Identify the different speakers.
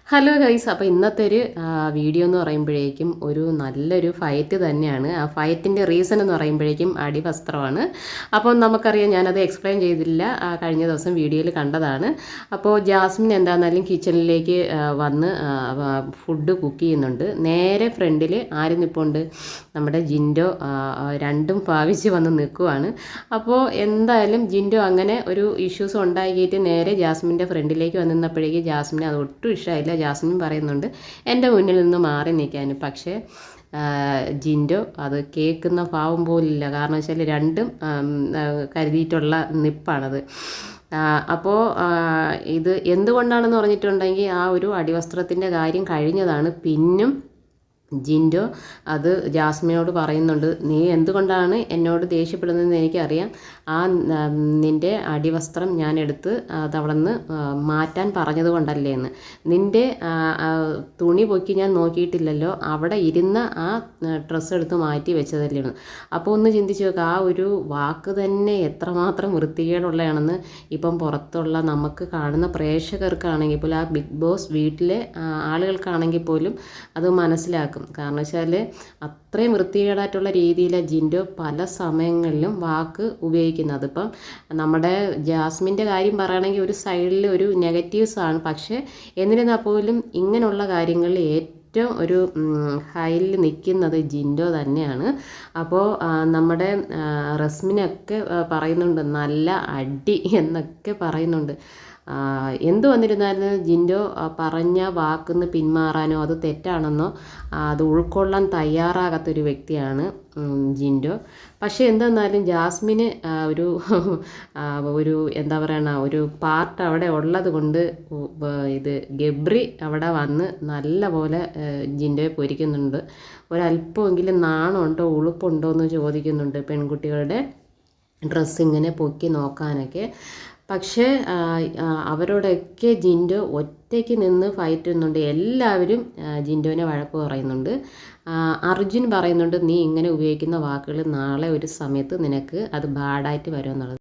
Speaker 1: Hello guys, അപ്പോൾ ഇന്നത്തെ ഒരു വീഡിയോ എന്ന് പറയുമ്പോഴേക്കും ഒരു നല്ലൊരു ഫൈറ്റ് തന്നെയാണ്. ആ ഫൈറ്റിൻ്റെ റീസൺ എന്ന് പറയുമ്പോഴേക്കും അടിവസ്ത്രമാണ്. അപ്പോൾ നമുക്കറിയാം, ഞാനത് എക്സ്പ്ലെയിൻ ചെയ്തില്ല, കഴിഞ്ഞ ദിവസം വീഡിയോയിൽ കണ്ടതാണ്. അപ്പോൾ ജാസ്മിൻ എന്താണെന്നാലും കിച്ചണിലേക്ക് വന്ന് ഫുഡ് കുക്ക് ചെയ്യുന്നുണ്ട്. നേരെ ഫ്രണ്ടിൽ ആര് നിൽപ്പുണ്ട്? നമ്മുടെ ജിൻഡോ രണ്ടും ഭാവിച്ച് വന്ന് നിൽക്കുവാണ്. അപ്പോൾ എന്തായാലും ജിൻഡോ അങ്ങനെ ഒരു ഇഷ്യൂസ് ഉണ്ടാക്കിയിട്ട് നേരെ ജാസ്മിൻ്റെ ഫ്രണ്ടിലേക്ക് വന്ന് നിന്നപ്പോഴേക്കും ജാസ്മിന് അത് ഒട്ടും ഇഷ്ടമായില്ല. ജാസ്മിൻ പറയുന്നുണ്ട് എൻ്റെ മുന്നിൽ നിന്ന് മാറി നിൽക്കാൻ. പക്ഷേ ജിൻഡോ അത് കേൾക്കുന്ന ഭാവം പോലില്ല. കാരണം വെച്ചാൽ രണ്ടും കരുതിയിട്ടുള്ള നിപ്പാണത്. അപ്പോൾ ഇത് എന്തുകൊണ്ടാണെന്ന് പറഞ്ഞിട്ടുണ്ടെങ്കിൽ ആ ഒരു അടിവസ്ത്രത്തിൻ്റെ കാര്യം കഴിഞ്ഞതാണ്. പിന്നും ജിൻഡോ അത് ജാസ്മിനോട് പറയുന്നുണ്ട്, നീ എന്തുകൊണ്ടാണ് എന്നോട് ദേഷ്യപ്പെടുന്നതെന്ന് എനിക്കറിയാം. നിൻ്റെ അടിവസ്ത്രം ഞാൻ എടുത്ത് അതവിടെ നിന്ന് മാറ്റാൻ പറഞ്ഞത് കൊണ്ടല്ലേ എന്ന്. നിൻ്റെ തുണി പൊക്കി ഞാൻ നോക്കിയിട്ടില്ലല്ലോ, അവിടെ ഇരുന്ന ആ ഡ്രസ്സ് എടുത്ത് മാറ്റി വെച്ചതല്ലേ എന്ന്. അപ്പോൾ ഒന്ന് ചിന്തിച്ച് നോക്കുക, ആ ഒരു വാക്ക് തന്നെ എത്രമാത്രം വൃത്തികേടുള്ളതാണെന്ന് ഇപ്പം പുറത്തുള്ള നമുക്ക് കാണുന്ന പ്രേക്ഷകർക്കാണെങ്കിൽ പോലും, ആ ബിഗ് ബോസ് വീട്ടിലെ ആളുകൾക്കാണെങ്കിൽ പോലും അത് മനസ്സിലാക്കും. കാരണം വെച്ചാൽ അത്രയും വൃത്തികേടായിട്ടുള്ള രീതിയിലാണ് ജിൻഡോ പല സമയങ്ങളിലും വാക്ക് ഉപയോഗിക്കുന്നത്. അതിപ്പം നമ്മുടെ ജാസ്മിൻ്റെ കാര്യം പറയുകയാണെങ്കിൽ ഒരു സൈഡിൽ ഒരു നെഗറ്റീവ്സാണ്. പക്ഷേ എന്നിരുന്നാൽ പോലും ഇങ്ങനെയുള്ള കാര്യങ്ങളിൽ ഏറ്റവും ഒരു ഹൈയിൽ നിൽക്കുന്നത് ജിൻഡോ തന്നെയാണ്. അപ്പോൾ നമ്മുടെ റസ്മിനൊക്കെ പറയുന്നുണ്ട് നല്ല അടി എന്നൊക്കെ പറയുന്നുണ്ട്. എന്തു വന്നിരുന്നാലും ജിൻഡോ പറഞ്ഞ വാക്കുന്ന് പിന്മാറാനോ അത് തെറ്റാണെന്നോ അത് ഉൾക്കൊള്ളാൻ തയ്യാറാകാത്തൊരു വ്യക്തിയാണ് ജിൻഡോ. പക്ഷേ എന്തെന്നാലും ജാസ്മിന് ഒരു എന്താ പറയണ ഒരു പാർട്ട് അവിടെ ഉള്ളത് കൊണ്ട് ഇത് ഗബ്രി അവിടെ വന്ന് നല്ല പോലെ ജിൻഡോയെ പൊരിക്കുന്നുണ്ട്. ഒരല്പമെങ്കിലും നാണമുണ്ടോ ഉളുപ്പുണ്ടോ എന്ന് ചോദിക്കുന്നുണ്ട് പെൺകുട്ടികളുടെ ഡ്രസ്സ് ഇങ്ങനെ പൊക്കി നോക്കാനൊക്കെ. പക്ഷേ അവരോടൊക്കെ ജിൻഡോ ഒറ്റയ്ക്ക് നിന്ന് ഫൈറ്റ് ചെയ്യുന്നുണ്ട്. എല്ലാവരും ജിൻഡോനെ വഴക്ക് പറയുന്നുണ്ട്. അർജുൻ പറയുന്നുണ്ട്, നീ ഇങ്ങനെ ഉപയോഗിക്കുന്ന വാക്കുകൾ നാളെ ഒരു സമയത്ത് നിനക്ക് അത് ബാഡായിട്ട് വരുമെന്നുള്ളത്.